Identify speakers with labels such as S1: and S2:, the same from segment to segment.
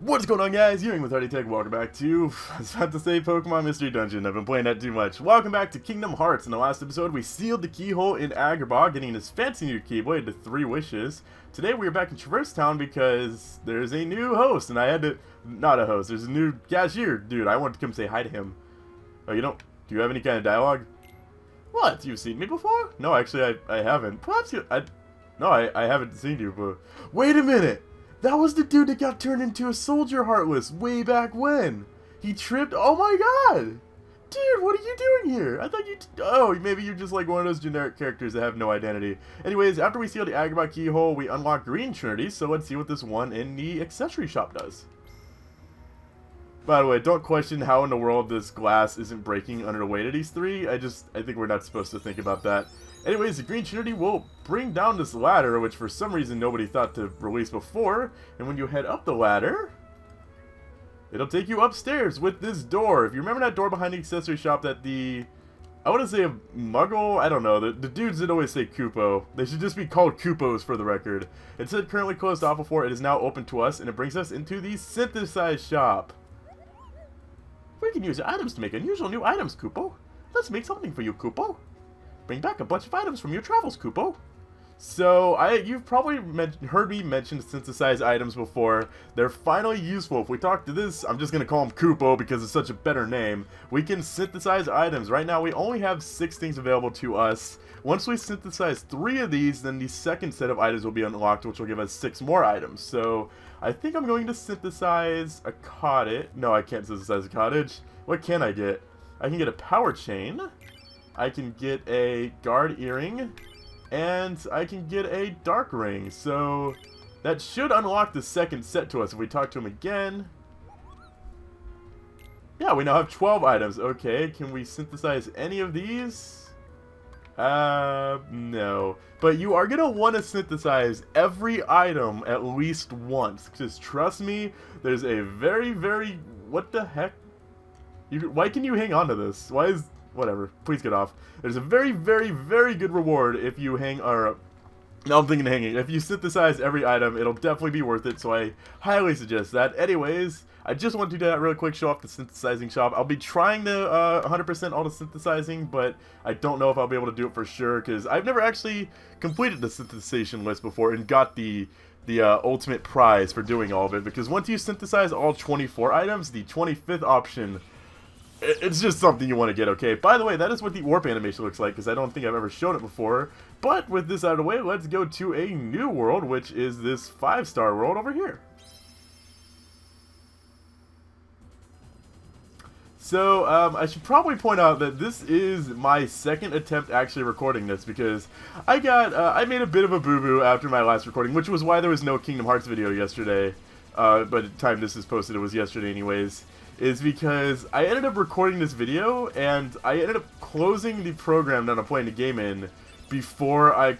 S1: What's going on, guys? You're in with Hardy Tech. Welcome back to, I was about to say Pokemon Mystery Dungeon. I've been playing that too much. Welcome back to Kingdom Hearts. In the last episode, we sealed the keyhole in Agrabah, getting this fancy new Keyblade to 3 wishes. Today, we are back in Traverse Town because there's a new host, and I had to, not a host, there's a new cashier. Dude, I wanted to come say hi to him. Oh, you don't, do you have any kind of dialogue? What? You've seen me before? No, actually, I haven't. Perhaps you, no, I haven't seen you, but, wait a minute! That was the dude that got turned into a soldier heartless way back when. He tripped. Oh my god! Dude, what are you doing here? I thought you... Oh, maybe you're just like one of those generic characters that have no identity. Anyways, after we seal the Agrabah keyhole, we unlock Green Trinity, so let's see what this one in the accessory shop does. By the way, don't question how in the world this glass isn't breaking under the weight of these three. I think we're not supposed to think about that. Anyways, the Green Trinity will bring down this ladder, which for some reason nobody thought to release before. And when you head up the ladder, it'll take you upstairs with this door. If you remember that door behind the accessory shop that I want to say a Muggle, I don't know, the dudes that always say Koopo. They should just be called Koopos for the record. It said currently closed off before, it is now open to us, and it brings us into the synthesized shop. We can use your items to make unusual new items, Koopo. Let's make something for you, Koopo. Bring back a bunch of items from your travels, Koopo. So, you've probably heard me mention synthesized items before. They're finally useful. If we talk to this, I'm just going to call him Koopo because it's such a better name. We can synthesize items. Right now, we only have 6 things available to us. Once we synthesize 3 of these, then the second set of items will be unlocked, which will give us 6 more items. So, I think I'm going to synthesize a cottage. No, I can't synthesize a cottage. What can I get? I can get a power chain. I can get a guard earring, and I can get a dark ring. So that should unlock the second set to us if we talk to him again. Yeah, we now have 12 items. Okay, can we synthesize any of these? No. But you are going to want to synthesize every item at least once. Just trust me, there's a very, what the heck? Why can you hang on to this? Why is... Whatever. Please get off. There's a very good reward if you hang... Or, no, I'm thinking of hanging. If you synthesize every item, it'll definitely be worth it, so I highly suggest that. Anyways, I just want to do that real quick, show off the synthesizing shop. I'll be trying to 100% all the synthesizing, but I don't know if I'll be able to do it for sure, because I've never actually completed the synthesization list before and got the ultimate prize for doing all of it, because once you synthesize all 24 items, the 25th option... It's just something you want to get, okay? By the way, that is what the warp animation looks like, because I don't think I've ever shown it before. But with this out of the way, let's go to a new world, which is this 5-star world over here. So, I should probably point out that this is my second attempt actually recording this, because I made a bit of a boo-boo after my last recording, which was why there was no Kingdom Hearts video yesterday. By the time this is posted, it was yesterday anyways. Is because I ended up recording this video, and I ended up closing the program that I'm playing the game in before I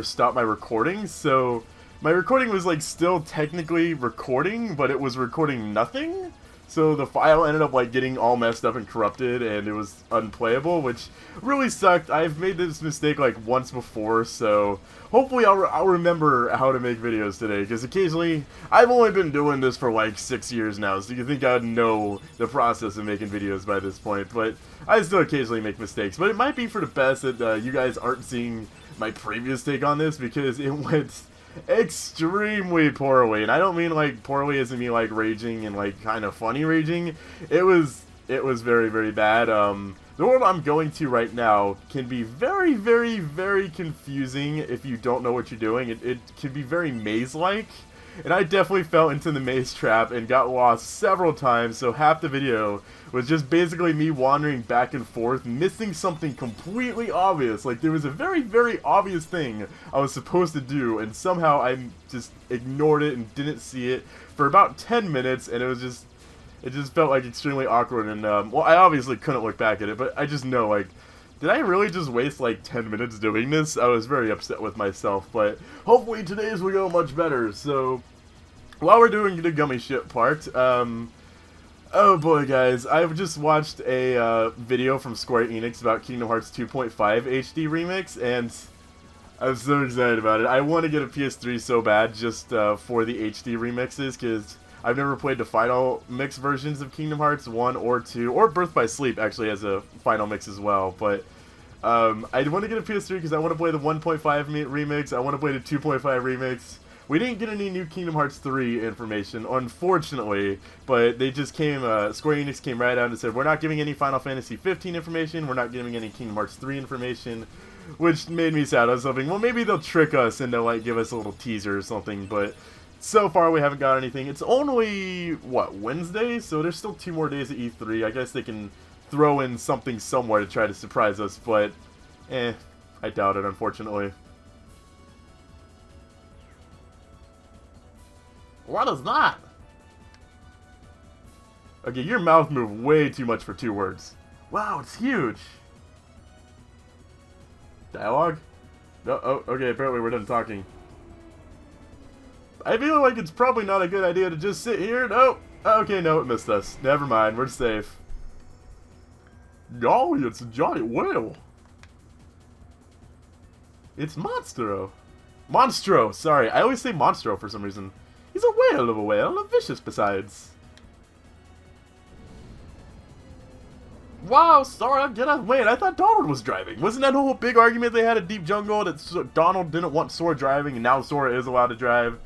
S1: stopped my recording. So my recording was like still technically recording, but it was recording nothing. So the file ended up like getting all messed up and corrupted, and it was unplayable, which really sucked. I've made this mistake like once before, so hopefully I'll remember how to make videos today, because occasionally, I've only been doing this for like 6 years now, so you think I'd know the process of making videos by this point, but I still occasionally make mistakes. But it might be for the best that you guys aren't seeing my previous take on this, because it went extremely poorly, and I don't mean like poorly as in me like raging and like kind of funny raging. It was very bad. The world I'm going to right now can be very confusing if you don't know what you're doing. It can be very maze-like, and I definitely fell into the maze trap and got lost several times, so half the video was just basically me wandering back and forth, missing something completely obvious. Like, there was a very obvious thing I was supposed to do, and somehow I just ignored it and didn't see it for about 10 minutes, and it just felt like extremely awkward, and well, I obviously couldn't look back at it, but I just know, like, did I really just waste like 10 minutes doing this? I was very upset with myself, but hopefully today's will go much better. So, while we're doing the gummy ship part, oh boy guys, I've just watched a video from Square Enix about Kingdom Hearts 2.5 HD Remix, and I'm so excited about it. I want to get a PS3 so bad just for the HD remixes, because I've never played the final mix versions of Kingdom Hearts 1 or 2, or Birth by Sleep actually has a final mix as well, but I want to get a PS3 because I want to play the 1.5 remix, I want to play the 2.5 remix. We didn't get any new Kingdom Hearts 3 information, unfortunately, but they just came, Square Enix came right out and said, we're not giving any Final Fantasy 15 information, we're not giving any Kingdom Hearts 3 information, which made me sad. I was hoping, well, maybe they'll trick us and they'll, like, give us a little teaser or something, but so far we haven't got anything. It's only, what, Wednesday? So there's still 2 more days of E3. I guess they can throw in something somewhere to try to surprise us, but, I doubt it, unfortunately. What is that? Okay, your mouth moved way too much for 2 words. Wow, it's huge. Dialogue? Oh, okay, apparently we're done talking. I feel like it's probably not a good idea to just sit here. No. Okay, no, it missed us. Never mind, we're safe. Golly, it's a giant whale. It's Monstro. Monstro, sorry. I always say Monstro for some reason. He's a whale of a whale, vicious besides. Wow, Sora, get out. Wait, I thought Donald was driving. Wasn't that a whole big argument they had at Deep Jungle that Donald didn't want Sora driving and now Sora is allowed to drive?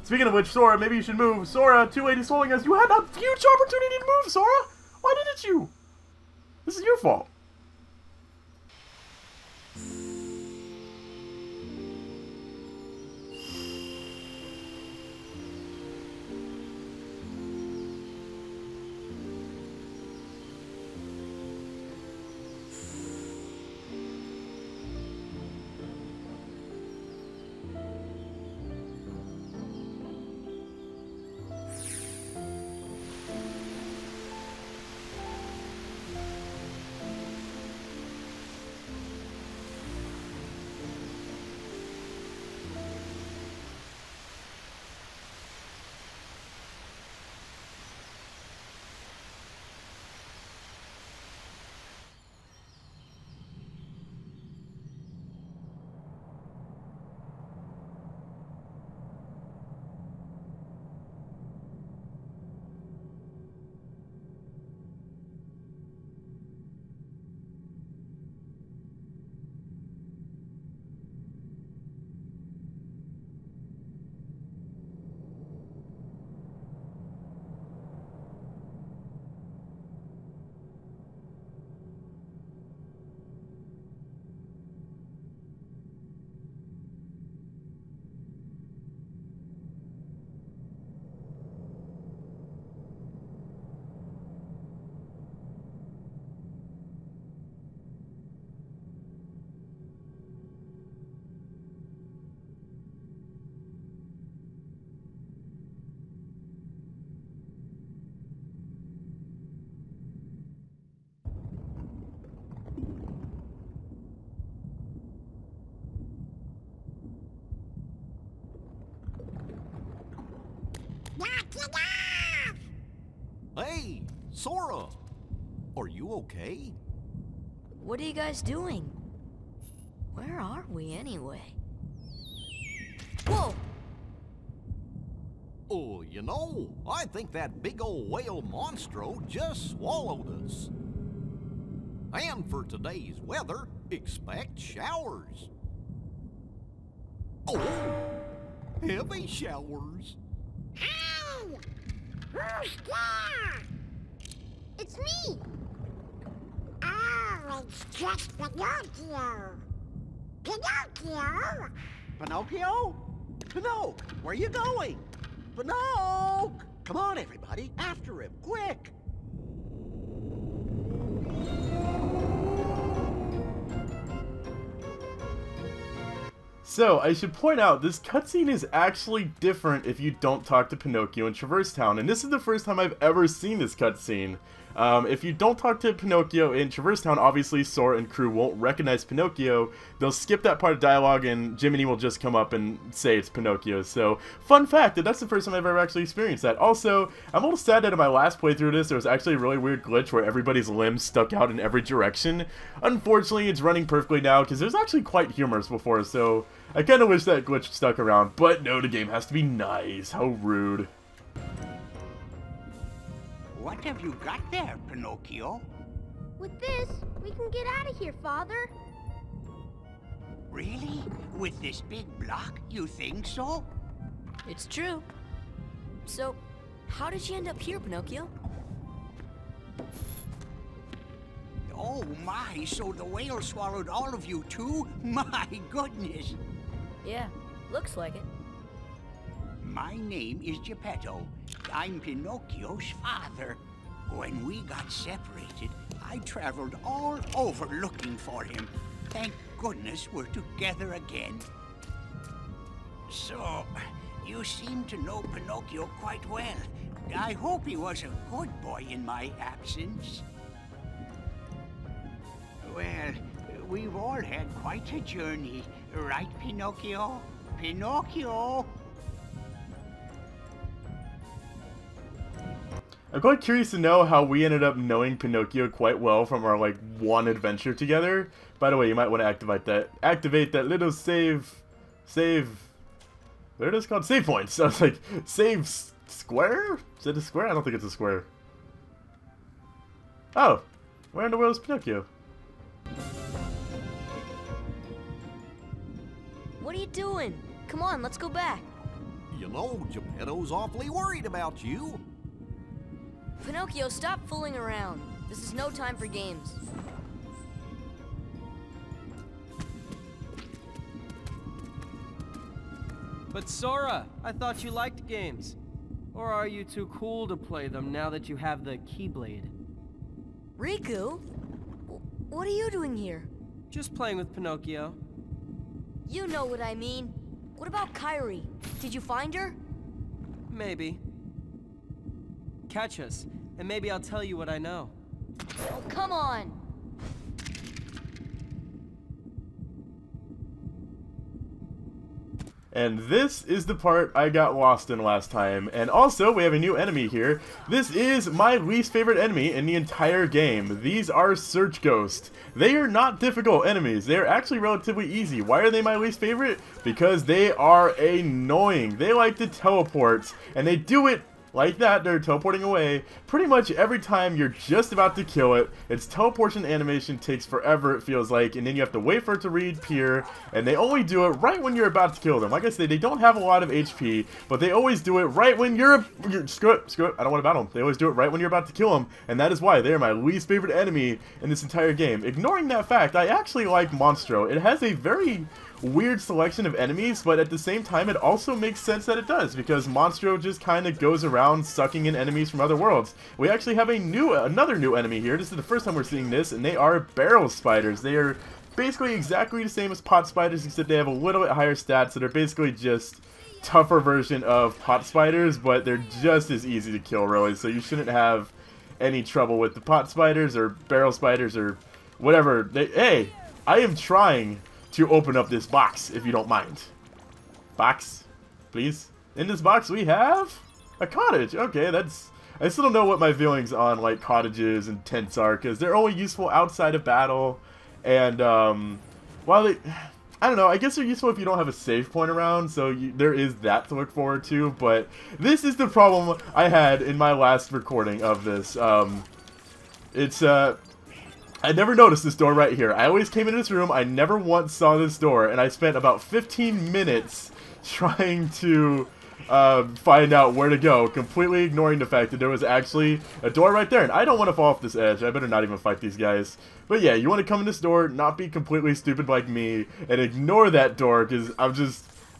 S1: Speaking of which, Sora, maybe you should move. Sora, 280 swelling us. You had a huge opportunity to move, Sora. Why didn't you? This is your fault.
S2: Hey, Sora! Are you okay?
S3: What are you guys doing? Where are we anyway? Whoa!
S2: Oh, you know, I think that big old whale Monstro just swallowed us. And for today's weather, expect showers. Oh, heavy showers.
S4: Hey! Who's there? It's me! Oh, it's just Pinocchio! Pinocchio!
S5: Pinocchio? Pinocchio, where are you going? Pinocchio! Come on, everybody, after him, quick!
S1: So, I should point out, this cutscene is actually different if you don't talk to Pinocchio in Traverse Town, and this is the first time I've ever seen this cutscene. If you don't talk to Pinocchio in Traverse Town, obviously Sora and crew won't recognize Pinocchio. They'll skip that part of dialogue and Jiminy will just come up and say it's Pinocchio. So, fun fact, that's the first time I've ever actually experienced that. Also, I'm a little sad that in my last playthrough of this, there was actually a really weird glitch where everybody's limbs stuck out in every direction. Unfortunately, it's running perfectly now because it was actually quite humorous before, so I kind of wish that glitch stuck around. But no, the game has to be nice. How rude.
S6: What have you got there, Pinocchio?
S4: With this, we can get out of here, Father.
S6: Really? With this big block, you think so?
S3: It's true. So, how did you end up here, Pinocchio?
S6: Oh my, so the whale swallowed all of you too? My goodness!
S3: Yeah, looks like it.
S6: My name is Geppetto. I'm Pinocchio's father. When we got separated, I traveled all over looking for him. Thank goodness we're together again. So, you seem to know Pinocchio quite well. I hope he was a good boy in my absence. Well, we've all had quite a journey, right, Pinocchio? Pinocchio!
S1: I'm quite curious to know how we ended up knowing Pinocchio quite well from our, like, one adventure together. By the way, you might want to activate that little save, what are those called? Save points. So I was like, save square? Is it a square? I don't think it's a square. Oh, where in the world is Pinocchio?
S3: What are you doing? Come on, let's go back.
S2: You know, Geppetto's awfully worried about you.
S3: Pinocchio, stop fooling around. This is no time for games.
S7: But Sora, I thought you liked games. Or are you too cool to play them now that you have the Keyblade?
S3: Riku? What are you doing here?
S7: Just playing with Pinocchio.
S3: You know what I mean. What about Kairi? Did you find her?
S7: Maybe. Catch us, and maybe I'll tell you what I know.
S3: Oh, come on!
S1: And this is the part I got lost in last time. And also, we have a new enemy here. This is my least favorite enemy in the entire game. These are Search Ghosts. They are not difficult enemies. They are actually relatively easy. Why are they my least favorite? Because they are annoying. They like to teleport, and they do it like that. They're teleporting away pretty much every time you're just about to kill it. Its teleportation animation takes forever, it feels like, and then you have to wait for it to reappear, and they only do it right when you're about to kill them. Like I say, they don't have a lot of HP, but they always do it right when you're screw it, I don't want to battle them. They always do it right when you're about to kill them, and that is why they are my least favorite enemy in this entire game. Ignoring that fact, I actually like Monstro. It has a very weird selection of enemies, but at the same time it also makes sense that it does, because Monstro just kind of goes around sucking in enemies from other worlds. We actually have another new enemy here. This is the first time we're seeing this, and they are barrel spiders. They are basically exactly the same as pot spiders, except they have a little bit higher stats, so they're basically just tougher version of pot spiders, but they're just as easy to kill, really, so you shouldn't have any trouble with the pot spiders or barrel spiders or whatever. Hey, I am trying to open up this box, if you don't mind. Box, please. In this box we have a cottage. Okay, I still don't know what my feelings on, like, cottages and tents are, because they're only useful outside of battle, and, while I don't know, I guess they're useful if you don't have a save point around, so there is that to look forward to, but this is the problem I had in my last recording of this. I never noticed this door right here. I always came into this room, I never once saw this door, and I spent about 15 minutes trying to find out where to go, completely ignoring the fact that there was actually a door right there, and I don't want to fall off this edge. I better not even fight these guys. But yeah, you want to come in this door, not be completely stupid like me, and ignore that door, because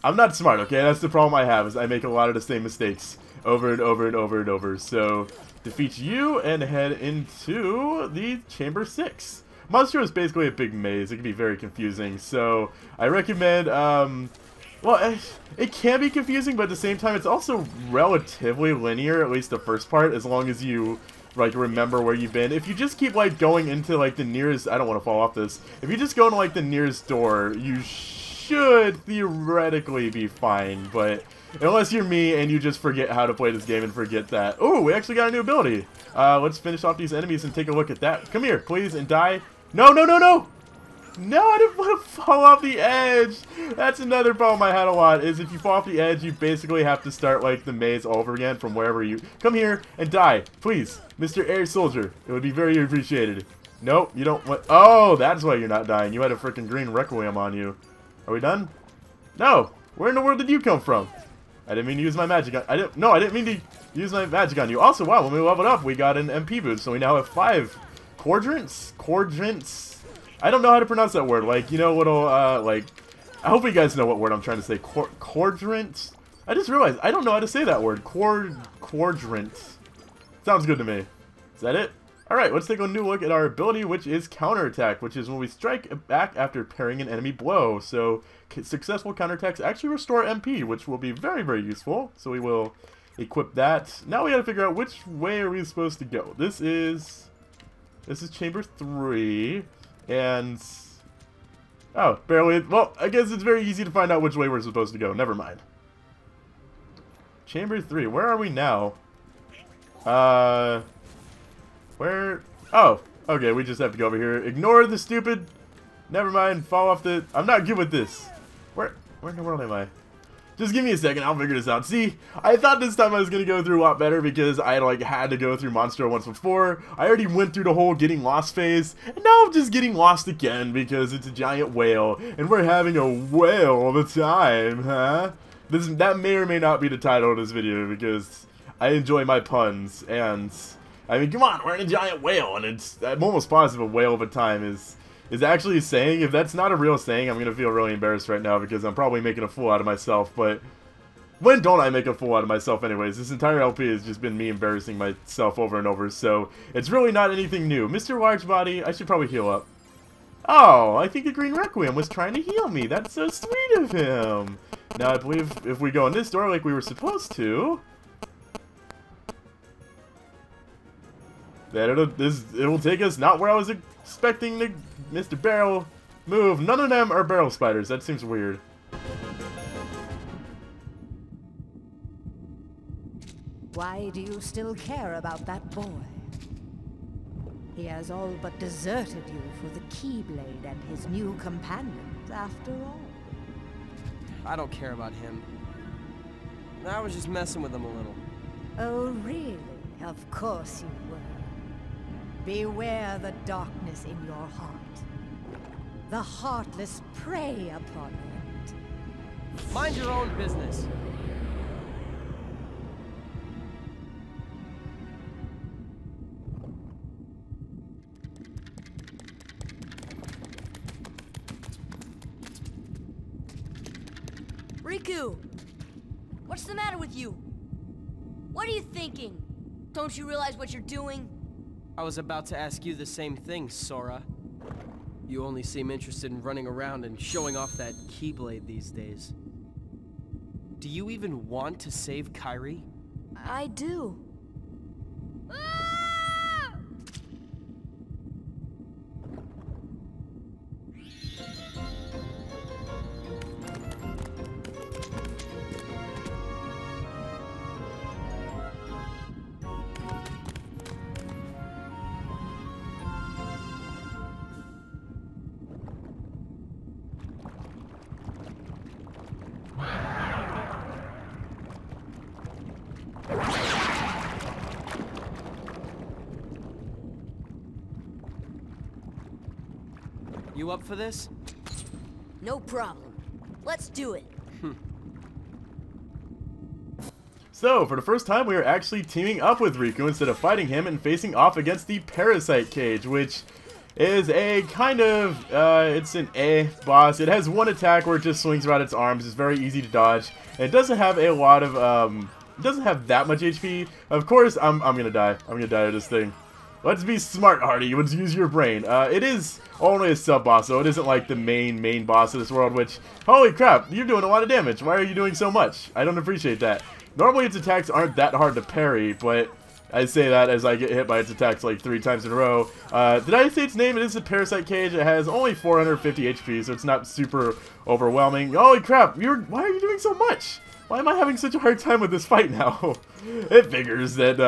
S1: I'm not smart, okay? That's the problem I have, is I make a lot of the same mistakes over and over and over and over. So defeat you and head into the Chamber 6. Monstro is basically a big maze. It can be very confusing, so I recommend, well, it can be confusing, but at the same time, it's also relatively linear, at least the first part, as long as you, like, remember where you've been. If you just keep, like, going into, like, the nearest, I don't want to fall off this, if you just go into, like, the nearest door, you should theoretically be fine, but unless you're me and you just forget how to play this game and forget that. Oh, we actually got a new ability. Let's finish off these enemies and take a look at that. Come here, please, and die. No, no, no, no! No, I didn't want to fall off the edge. That's another problem I had a lot, is if you fall off the edge, you basically have to start, like, the maze all over again from wherever you... Come here and die, please, Mr. Air Soldier. It would be very appreciated. Nope, you don't want... Oh, that's why you're not dying. You had a freaking green Requiem on you. Are we done? No. Where in the world did you come from? I didn't mean to use my magic on... I didn't mean to use my magic on you. Also, wow, when we leveled up, we got an MP boost, so we now have 5 quadrants? I don't know how to pronounce that word. Like, you know what'll, like... I hope you guys know what word I'm trying to say. Quadrant? I just realized I don't know how to say that word. Quadrant. Sounds good to me. Is that it? Alright, let's take a new look at our ability, which is counterattack, which is when we strike back after parrying an enemy blow. So, successful counterattacks actually restore MP, which will be very, very useful. So we will equip that. Now we gotta figure out which way are we supposed to go. This is chamber 3, and... Oh, barely... Well, I guess it's very easy to find out which way we're supposed to go. Never mind. Chamber 3, where are we now? Where? Oh, okay, we just have to go over here. Ignore the stupid... Never mind, fall off the... I'm not good with this. Where in the world am I? Just give me a second, I'll figure this out. See, I thought this time I was going to go through a lot better because I, like, had to go through Monstro once before. I already went through the whole getting lost phase, and now I'm just getting lost again because it's a giant whale, and we're having a whale of a time, huh? That may or may not be the title of this video because I enjoy my puns, and... I mean, come on, we're in a giant whale, and I'm almost positive a whale of a time is actually a saying. If that's not a real saying, I'm going to feel really embarrassed right now because I'm probably making a fool out of myself, but when don't I make a fool out of myself anyways? This entire LP has just been me embarrassing myself over and over, so it's really not anything new. Mr. Largebody, I should probably heal up. Oh, I think the Green Requiem was trying to heal me. That's so sweet of him. Now, I believe if we go in this door like we were supposed to... that it will take us not where I was expecting the Mr. Barrel move. None of them are barrel spiders. That seems weird.
S8: Why do you still care about that boy? He has all but deserted you for the Keyblade and his new companions, after all.
S7: I don't care about him. I was just messing with him a little.
S8: Oh, really? Of course you were. Beware the darkness in your heart. The heartless prey upon it.
S7: Mind your own business.
S3: Riku! What's the matter with you? What are you thinking? Don't you realize what you're doing?
S7: I was about to ask you the same thing, Sora. You only seem interested in running around and showing off that Keyblade these days. Do you even want to save Kairi?
S3: I do.
S7: You up for this?
S3: No problem. Let's do it.
S1: So, for the first time, we are actually teaming up with Riku instead of fighting him and facing off against the Parasite Cage, which is a kind of, it's an A boss. It has one attack where it just swings around its arms. It's very easy to dodge. And it doesn't have a lot of, it doesn't have that much HP. Of course, I'm gonna die. I'm gonna die to this thing. Let's be smart, Hardy. Let's use your brain. It is only a sub-boss, so it isn't like the main boss of this world, which, holy crap, you're doing a lot of damage. Why are you doing so much? I don't appreciate that. Normally, its attacks aren't that hard to parry, but I say that as I get hit by its attacks like 3 times in a row. Did I say its name? It is a Parasite Cage. It has only 450 HP, so it's not super overwhelming. Holy crap, why are you doing so much? Why am I having such a hard time with this fight now? It figures that,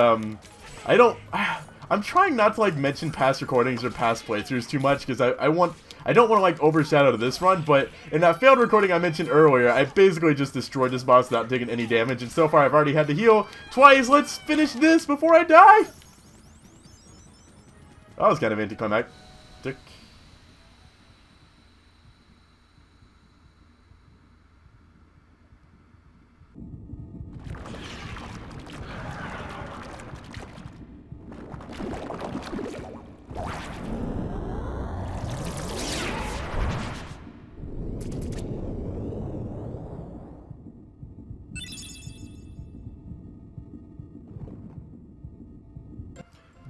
S1: I'm trying not to like mention past recordings or past playthroughs too much because I want I don't want to like overshadow this run, but in that failed recording I mentioned earlier, I basically just destroyed this boss without taking any damage, and so far I've already had to heal twice. Let's finish this before I die. That was kind of anticlimactic.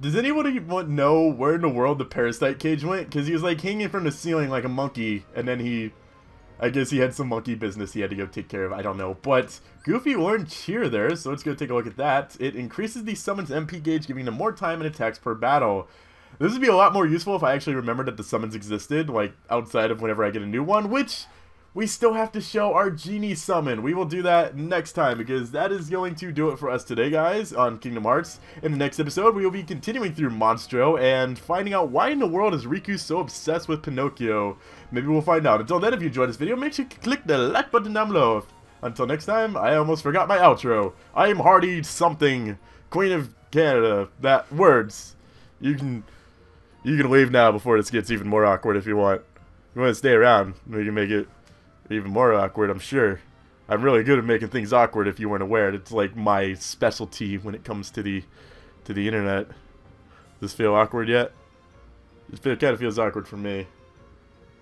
S1: Does anybody know where in the world the parasite cage went? Because he was like hanging from the ceiling like a monkey, and then I guess he had some monkey business he had to go take care of. I don't know. But Goofy orange here there, so let's go take a look at that. It increases the summon's MP gauge, giving them more time and attacks per battle. This would be a lot more useful if I actually remembered that the summons existed, like outside of whenever I get a new one, which we still have to show our genie summon. We will do that next time, because that is going to do it for us today, guys, on Kingdom Hearts. In the next episode, we will be continuing through Monstro and finding out why in the world is Riku so obsessed with Pinocchio. Maybe we'll find out. Until then, if you enjoyed this video, make sure to click the like button down below. Until next time, I almost forgot my outro. I am Hardy something, Queen of Canada. That words. You can leave now before this gets even more awkward if you want. If you want to stay around, we can make it even more awkward, I'm sure. I'm really good at making things awkward if you weren't aware. It's like my specialty when it comes to the internet. Does this feel awkward yet? It kind of feels awkward for me.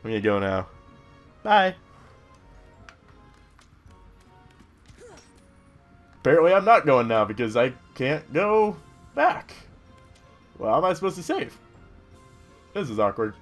S1: I'm gonna go now. Bye. Apparently I'm not going now because I can't go back. Well, how am I supposed to save? This is awkward.